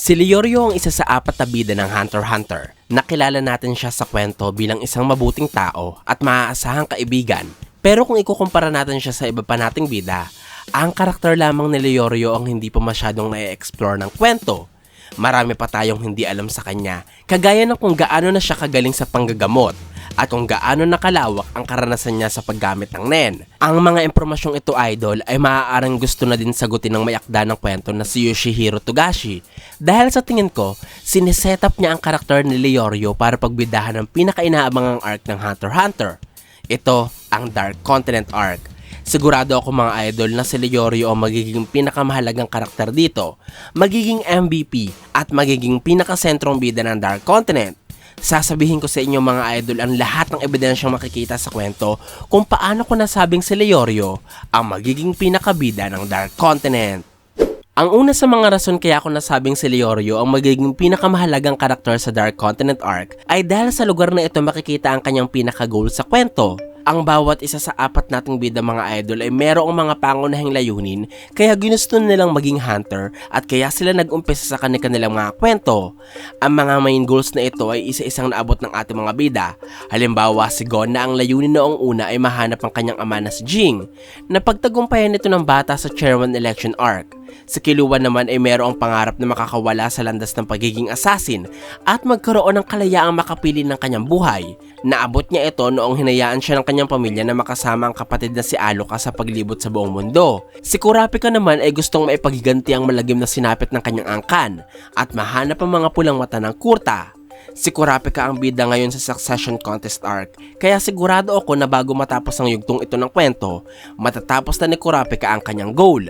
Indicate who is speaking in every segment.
Speaker 1: Si Leorio ang isa sa 4 na bida ng Hunter x Hunter. Nakilala natin siya sa kwento bilang isang mabuting tao at maaasahang kaibigan. Pero kung ikukumpara natin siya sa iba pa nating bida, ang karakter lamang ni Leorio ang hindi pa masyadong na-explore ng kwento. Marami pa tayong hindi alam sa kanya, kagaya ng kung gaano na siya kagaling sa panggagamot at kung gaano nakalawak ang karanasan niya sa paggamit ng NEN. Ang mga impormasyong ito, idol, ay maaaring gusto na din sagutin ng may akda ng kwento na si Yoshihiro Togashi. Dahil sa tingin ko, siniset-up niya ang karakter ni Leorio para pagbidahan ng pinaka-inaabangang arc ng Hunter x Hunter. Ito ang Dark Continent arc. Sigurado ako mga idol na si Leorio ang magiging pinakamahalagang karakter dito, magiging MVP at magiging pinakasentrong bida ng Dark Continent. Sasabihin ko sa inyo mga idol ang lahat ng ebidensyang makikita sa kwento kung paano ko nasabing si Leorio ang magiging pinakabida ng Dark Continent. Ang una sa mga rason kaya ako nasabing si Leorio ang magiging pinakamahalagang karakter sa Dark Continent arc ay dahil sa lugar na ito makikita ang kanyang pinaka-goal sa kwento. Ang bawat isa sa 4 nating bida mga idol ay merong mga pangunahing layunin kaya ginusto nilang maging hunter at kaya sila nag-umpisa sa kanilang mga kwento. Ang mga main goals na ito ay isa-isang naabot ng ating mga bida. Halimbawa si Gon na ang layunin noong una ay mahanap ang kanyang ama na si Jing. Napagtagumpayan nito ng bata sa Chairman Election arc. Si Killua naman ay merong pangarap na makakawala sa landas ng pagiging assassin at magkaroon ng kalayaang makapili ng kanyang buhay. Naabot niya ito noong hinayaan siya ng kanyang pamilya na makasama ang kapatid na si Aloka sa paglibot sa buong mundo. Si Kurapika naman ay gustong maipagiganti ang malagim na sinapit ng kanyang angkan at mahanap ang mga pulang mata ng kurta. Si Kurapika ang bida ngayon sa Succession Contest arc, kaya sigurado ako na bago matapos ang yugtong ito ng kwento, matatapos na ni Kurapika ang kanyang goal.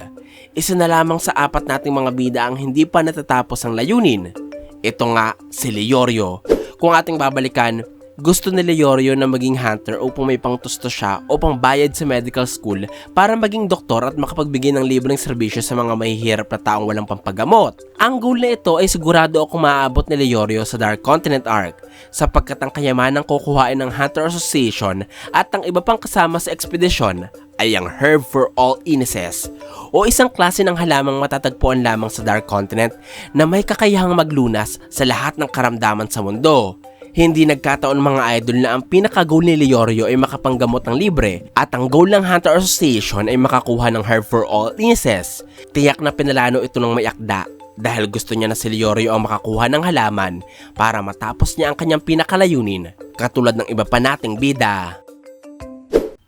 Speaker 1: Isa na lamang sa 4 nating mga bida ang hindi pa natatapos ang layunin. Ito nga si Leorio. Kung ating babalikan, gusto ni Leorio na maging hunter upang may pangtusto siya o pangbayad sa medical school para maging doktor at makapagbigay ng libreng serbisyo sa mga mahihirap na taong walang pampagamot. Ang goal na ito ay sigurado akong maaabot ni Leorio sa Dark Continent arc sapagkat ang kayamanang kukuhain ng Hunter Association at ang iba pang kasama sa ekspedisyon ay ang Herb for All Illnesses o isang klase ng halamang matatagpuan lamang sa Dark Continent na may kakayahang maglunas sa lahat ng karamdaman sa mundo. Hindi nagkataon mga idol na ang pinaka-goal ni Leorio ay makapanggamot ng libre at ang goal ng Hunter Association ay makakuha ng Herb for All Illnesses. Tiyak na pinalano ito ng may akda dahil gusto niya na si Leorio ang makakuha ng halaman para matapos niya ang kanyang pinakalayunin katulad ng iba pa nating bida.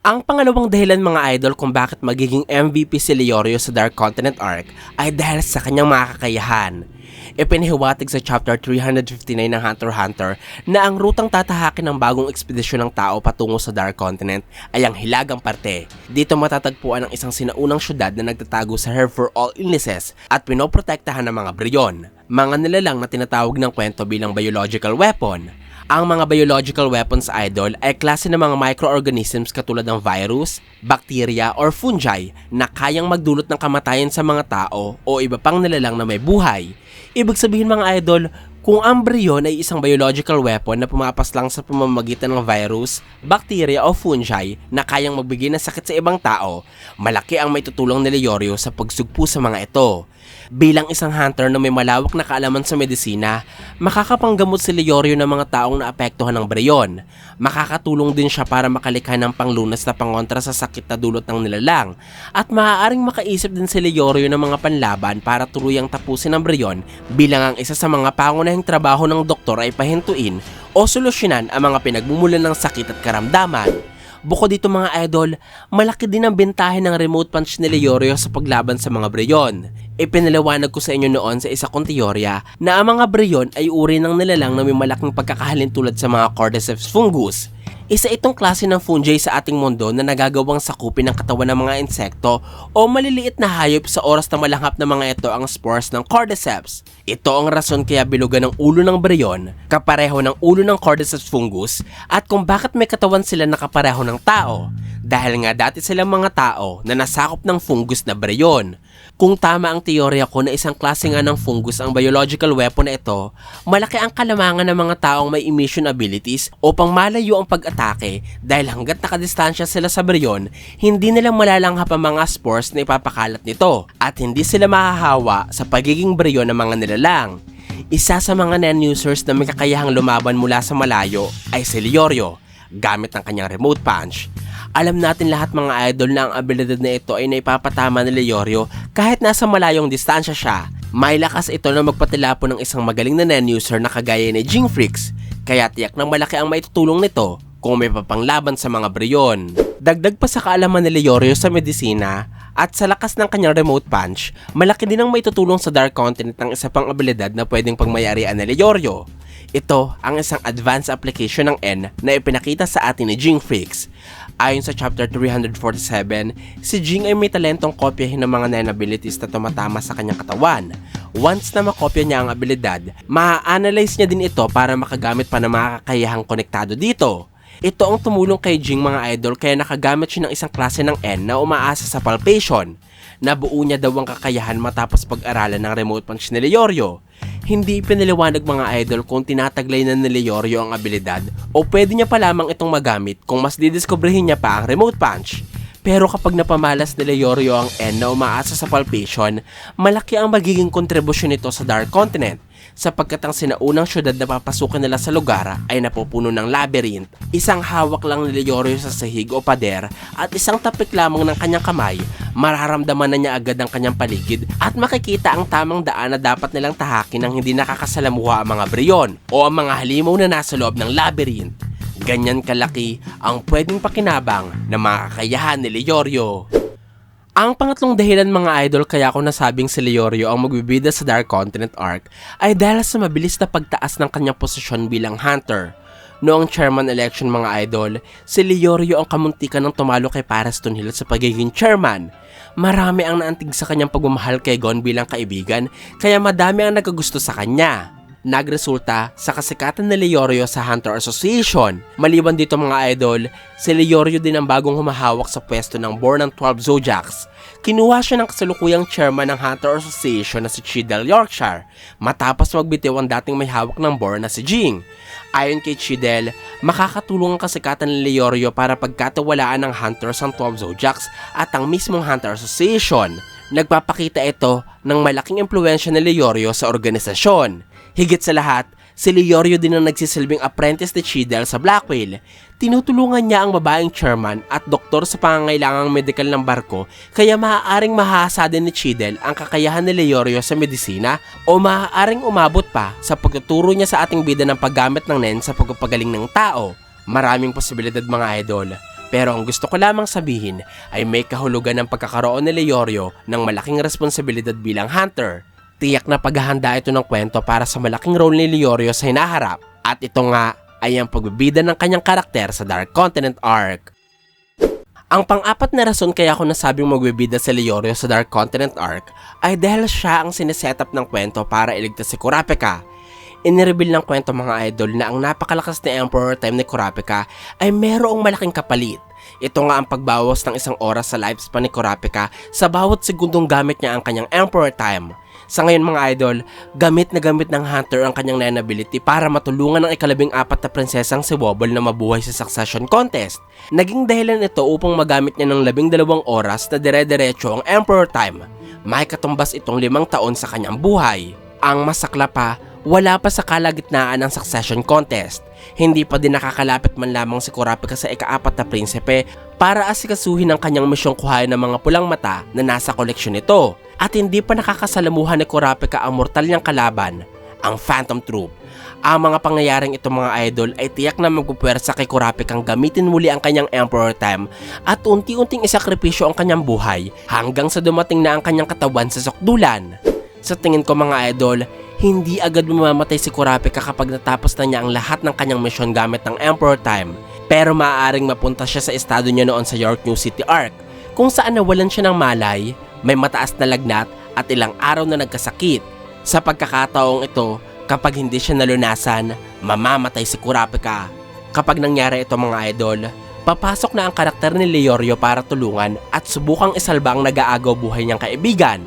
Speaker 1: Ang pangalawang dahilan mga idol kung bakit magiging MVP si Leorio sa Dark Continent arc ay dahil sa kanyang mga kakayahan. Ipinahiwatig sa chapter 359 ng Hunter x Hunter na ang rutang tatahakin ng bagong ekspedisyon ng tao patungo sa Dark Continent ay ang Hilagang Parte. Dito matatagpuan ang isang sinaunang syudad na nagtatago sa Herb for All Illnesses at pinoprotektahan ng mga Bryon, mga nilalang na tinatawag ng kwento bilang biological weapon. Ang mga biological weapons idol ay klase ng mga microorganisms katulad ng virus, bacteria, or fungi na kayang magdulot ng kamatayan sa mga tao o iba pang nilalang na may buhay. Ibig sabihin mga idol, kung ang Bryon ay isang biological weapon na pumapaslang sa pamamagitan ng virus, bacteria o fungi na kayang magbigay ng sakit sa ibang tao, malaki ang may tutulong ni Leorio sa pagsugpo sa mga ito. Bilang isang hunter na may malawak na kaalaman sa medisina, makakapanggamot si Leorio ng mga taong naapektuhan ng Bryon. Makakatulong din siya para makalikha ng panglunas na pangontra sa sakit na dulot ng nilalang. At maaaring makaisip din si Leorio ng mga panlaban para tuluyang tapusin ang Bryon bilang ang isa sa mga pangunahing trabaho ng doktor ay pahintuin o solusyonan ang mga pinagmumulan ng sakit at karamdaman. Bukod dito mga idol, malaki din ang bentahe ng remote punch ni Leorio sa paglaban sa mga Bryon. Ipinaliwanag ko sa inyo noon sa isa kong teorya na ang mga Bryon ay uri ng nilalang na may malaking pagkakahalin tulad sa mga cordyceps fungus. Isa itong klase ng fungi sa ating mundo na nagagawang sakupin ng katawan ng mga insekto o maliliit na hayop sa oras na malanghap na mga ito ang spores ng cordyceps. Ito ang rason kaya bilugan ng ulo ng Bryon, kapareho ng ulo ng cordyceps fungus at kung bakit may katawan sila na kapareho ng tao. Dahil nga dati silang mga tao na nasakop ng fungus na Bryon. Kung tama ang teorya ko na isang klase nga ng fungus ang biological weapon na ito, malaki ang kalamangan ng mga taong may emission abilities upang malayo ang pag-atake dahil hanggat nakadistansya sila sa Bryon, hindi nila malalanghap ang mga spores na ipapakalat nito at hindi sila mahahawa sa pagiging Bryon ng mga nilalang. Isa sa mga non-users na may kakayahang lumaban mula sa malayo ay si Leorio, gamit ang kanyang remote punch. Alam natin lahat mga idol na ang abilidad na ito ay naipapatama ni Leorio kahit nasa malayong distansya siya. May lakas ito na magpatilapo ng isang magaling na non-user na kagaya ni Jing Freaks, kaya tiyak na malaki ang maitutulong nito kung may papanglaban sa mga Bryon. Dagdag pa sa kaalaman ni Leorio sa medisina at sa lakas ng kanyang remote punch, malaki din ang maitutulong sa Dark Continent ng isa pang abilidad na pwedeng pagmayarian ni Leorio. Ito ang isang advanced application ng N na ipinakita sa atin ni Jing Freaks. Ayon sa chapter 347, si Jing ay may talentong kopyahin ng mga Nen abilities na tumatama sa kanyang katawan. Once na makopya niya ang abilidad, ma-analyze niya din ito para makagamit pa ng mga kakayahang konektado dito. Ito ang tumulong kay Jing mga idol kaya nakagamit siya ng isang klase ng N na umaasa sa palpation. Nabuo niya daw ang kakayahan matapos pag-aralan ng remote punch ni Leorio. Hindi pinaliwanag mga idol kung tinataglay na ni Leorio ang abilidad o pwede niya pa lamang itong magamit kung mas didiskubrihin niya pa ang remote punch. Pero kapag napamalas ni Leorio ang N na umaasa sa palpation, malaki ang magiging kontribusyon nito sa Dark Continent sapagkat ang sinaunang syudad na papasukan nila sa lugar ay napupuno ng labyrinth. Isang hawak lang ni Leorio sa sahig o pader at isang tapik lamang ng kanyang kamay, mararamdaman na niya agad ang kanyang paligid at makikita ang tamang daan na dapat nilang tahakin ng hindi nakakasalamuha ang mga Bryon o ang mga halimaw na nasa loob ng labyrinth. Ganyan kalaki ang pwedeng pakinabang ng mga kakayahan ni Leorio. Ang pangatlong dahilan mga idol kaya ko nasabing si Leorio ang magbibida sa Dark Continent Arc ay dahil sa mabilis na pagtaas ng kanyang posisyon bilang hunter. Noong chairman election mga idol, si Leorio ang kamuntikan ng tumalo kay Paris Tunhill sa pagiging chairman. Marami ang naantig sa kanyang pagmamahal kay Gon bilang kaibigan kaya madami ang nagkagusto sa kanya. Nagresulta sa kasikatan ni Leorio sa Hunter Association. Maliban dito mga idol, si Leorio din ang bagong humahawak sa pwesto ng Board ng 12 Zodiacs. Kinuha siya ng kasalukuyang chairman ng Hunter Association na si Chidel Yorkshire matapos magbitiw ang dating may hawak ng board na si Jing. Ayon kay Chidel, makakatulong ang kasikatan ni Leorio para pagkatiwalaan ng Hunters ang 12 Zodiacs at ang mismong Hunter Association. Nagpapakita ito ng malaking impluwensya ni Leorio sa organisasyon. Higit sa lahat, si Leorio din ang nagsisilbing apprentice ni Chidel sa Black Whale. Tinutulungan niya ang babaeng chairman at doktor sa pangangailangang medikal ng barko kaya maaaring mahasa din ni Chidel ang kakayahan ni Leorio sa medisina o maaaring umabot pa sa pagtuturo niya sa ating bida ng paggamit ng Nen sa pagpapagaling ng tao. Maraming posibilidad mga idol. Pero ang gusto ko lamang sabihin ay may kahulugan ng pagkakaroon ni Leorio ng malaking responsibilidad bilang hunter. Tiyak na paghahanda ito ng kwento para sa malaking role ni Leorio sa hinaharap at ito nga ay ang pagbibida ng kanyang karakter sa Dark Continent Arc. Ang pang-apat na rason kaya ako nasabing magbibida si Leorio sa Dark Continent Arc ay dahil siya ang sinesetup ng kwento para iligtas si Kurapika. Inireveal ng kwento mga idol na ang napakalakas na Emperor Time ni Kurapika ay merong malaking kapalit. Ito nga ang pagbawas ng isang oras sa lifespan ni Kurapika sa bawat segundong gamit niya ang kanyang Emperor Time. Sa ngayon mga idol, gamit na gamit ng Hunter ang kanyang Nen ability para matulungan ang ika-14 na prinsesang si Wobble na mabuhay sa Succession Contest. Naging dahilan ito upang magamit niya ng 12 oras na dire-diretso ang Emperor Time. May katumbas itong 5 taon sa kanyang buhay. Ang masakla pa, wala pa sa kalagitnaan ng Succession Contest. Hindi pa din nakakalapit man lamang si Kurapika sa ika-4 na prinsipe para asikasuhin ang kanyang misyong kuhain ng mga pulang mata na nasa koleksyon nito. At hindi pa nakakasalamuhan ni Kurapika ang mortal niyang kalaban, ang Phantom Troop. Ang mga pangyayaring ito mga idol ay tiyak na magpupwersa kay Kurapikang gamitin muli ang kanyang Emperor Time at unti-unting isakripisyo ang kanyang buhay hanggang sa dumating na ang kanyang katawan sa sukdulan. Sa tingin ko mga idol, hindi agad mamamatay si Kurapika kapag natapos na niya ang lahat ng kanyang misyon gamit ng Emperor Time. Pero maaaring mapunta siya sa estado niya noon sa York New City Arc, kung saan nawalan siya ng malay, may mataas na lagnat at ilang araw na nagkasakit. Sa pagkakataong ito, kapag hindi siya nalunasan, mamamatay si Kurapika. Kapag nangyari ito mga idol, papasok na ang karakter ni Leorio para tulungan at subukang isalba ang nag-aagaw buhay niyang kaibigan.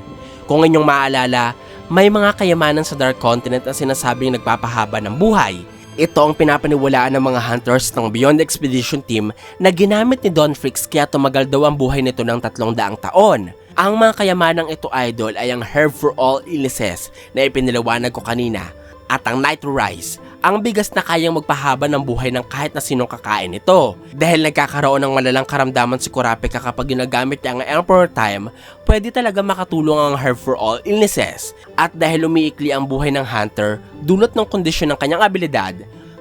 Speaker 1: Kung inyong maalala, may mga kayamanan sa Dark Continent na sinasabing nagpapahaba ng buhay. Ito ang pinapaniwalaan ng mga hunters ng Beyond Expedition Team na ginamit ni Don Freaks kaya tumagal daw ang buhay nito ng 300 taon. Ang mga kayamanang ito idol ay ang Herb for All Illnesses na ipinaliwanag ko kanina. At ang Nitro Rice, ang bigas na kayang magpahaba ng buhay ng kahit na sinong kakain ito. Dahil nagkakaroon ng malalang karamdaman si Kurapika kapag ginagamit niya ang Emperor Time, pwede talaga makatulong ang herb for all illnesses. At dahil umiikli ang buhay ng hunter, dulot ng kondisyon ng kanyang abilidad,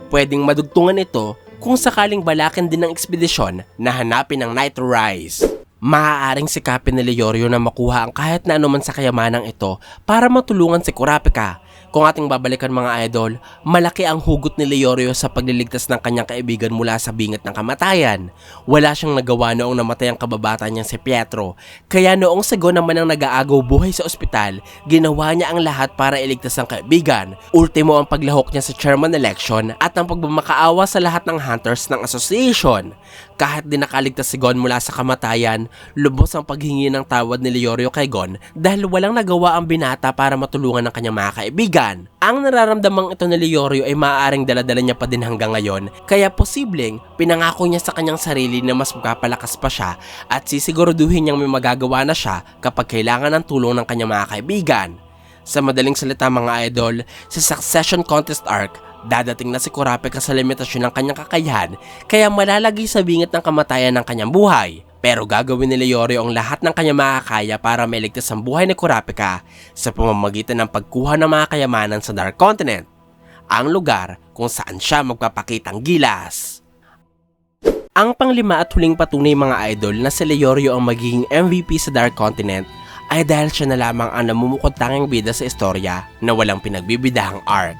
Speaker 1: pwedeng madugtungan ito kung sakaling balakin din ng ekspedisyon na hanapin ang Nitro Rice. Maaaring sikapin ni Leorio na makuha ang kahit na anuman sa kayamanang ito para matulungan si Kurapika. Kung ating babalikan mga idol, malaki ang hugot ni Leorio sa pagliligtas ng kanyang kaibigan mula sa bingit ng kamatayan. Wala siyang nagawa noong namatay ang kababata niyang si Pietro. Kaya noong Segon naman ang nag-aagaw buhay sa ospital, ginawa niya ang lahat para iligtas ang kaibigan. Ultimo ang paglahok niya sa chairman election at ang pagmamakaawa sa lahat ng hunters ng association. Kahit di nakaligtas si Gon mula sa kamatayan, lubos ang paghingi ng tawad ni Leorio kay Gon dahil walang nagawa ang binata para matulungan ng kanyang mga kaibigan. Ang nararamdamang ito ni Leorio ay maaaring daladala niya pa din hanggang ngayon, kaya posibleng pinangako niya sa kanyang sarili na mas magpapalakas pa siya at sisiguraduhin niyang may magagawa na siya kapag kailangan ng tulong ng kanyang mga kaibigan. Sa madaling salita mga idol, sa Succession Contest Arc, dadating na si Kurapika sa limitasyon ng kanyang kakayahan kaya malalagay sa bingit ng kamatayan ng kanyang buhay. Pero gagawin ni Leorio ang lahat ng kanyang makakaya para mailigtas ang buhay ni Kurapika sa pamamagitan ng pagkuha ng mga kayamanan sa Dark Continent, ang lugar kung saan siya magpapakitang gilas. Ang panglima at huling patunay mga idol na si Leorio ang magiging MVP sa Dark Continent ay dahil siya na lamang ang namumukod tanging bida sa istorya na walang pinagbibidahang arc.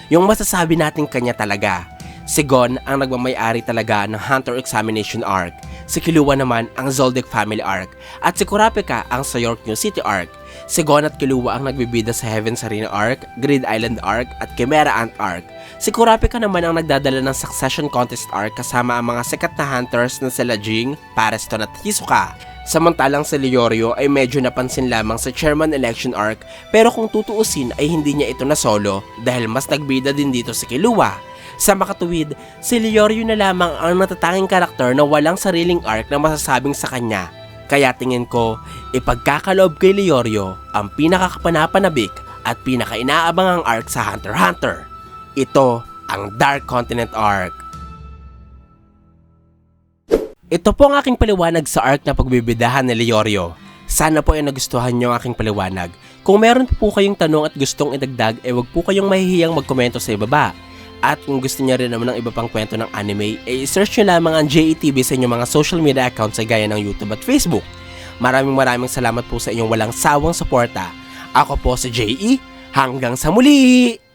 Speaker 1: Yung masasabi natin kanya talaga. Si Gon ang nagmamay-ari talaga ng Hunter Examination Arc, si Killua naman ang Zoldyck Family Arc, at si Kurapika ang sa York New City Arc. Si Gon at Killua ang nagbibida sa Heaven's Arena Arc, Grid Island Arc, at Chimera Ant Arc. Si Kurapika naman ang nagdadala ng Succession Contest Arc kasama ang mga sikat na hunters na sila Jing, Pareston at Hisoka. Samantalang si Leorio ay medyo napansin lamang sa Chairman Election Arc, pero kung tutuusin ay hindi niya ito na solo dahil mas nagbida din dito si Killua. Sa makatuwid, si Leorio na lamang ang natatanging karakter na walang sariling arc na masasabing sa kanya. Kaya tingin ko, ipagkakaloob kay Leorio ang pinakakapanapanabik at pinakainaabangang arc sa Hunter x Hunter. Ito ang Dark Continent Arc. Ito po ang aking paliwanag sa arc na pagbibidahan ni Leorio. Sana po ay nagustuhan niyo ang aking paliwanag. Kung meron po kayong tanong at gustong idagdag, wag po kayong mahihiyang magkomento sa ibaba. At kung gusto niyo rin naman ng iba pang kwento ng anime, i-search nyo lamang ang JETV sa inyong mga social media accounts gaya ng YouTube at Facebook. Maraming salamat po sa inyong walang sawang suporta. Ako po si JE, hanggang sa muli!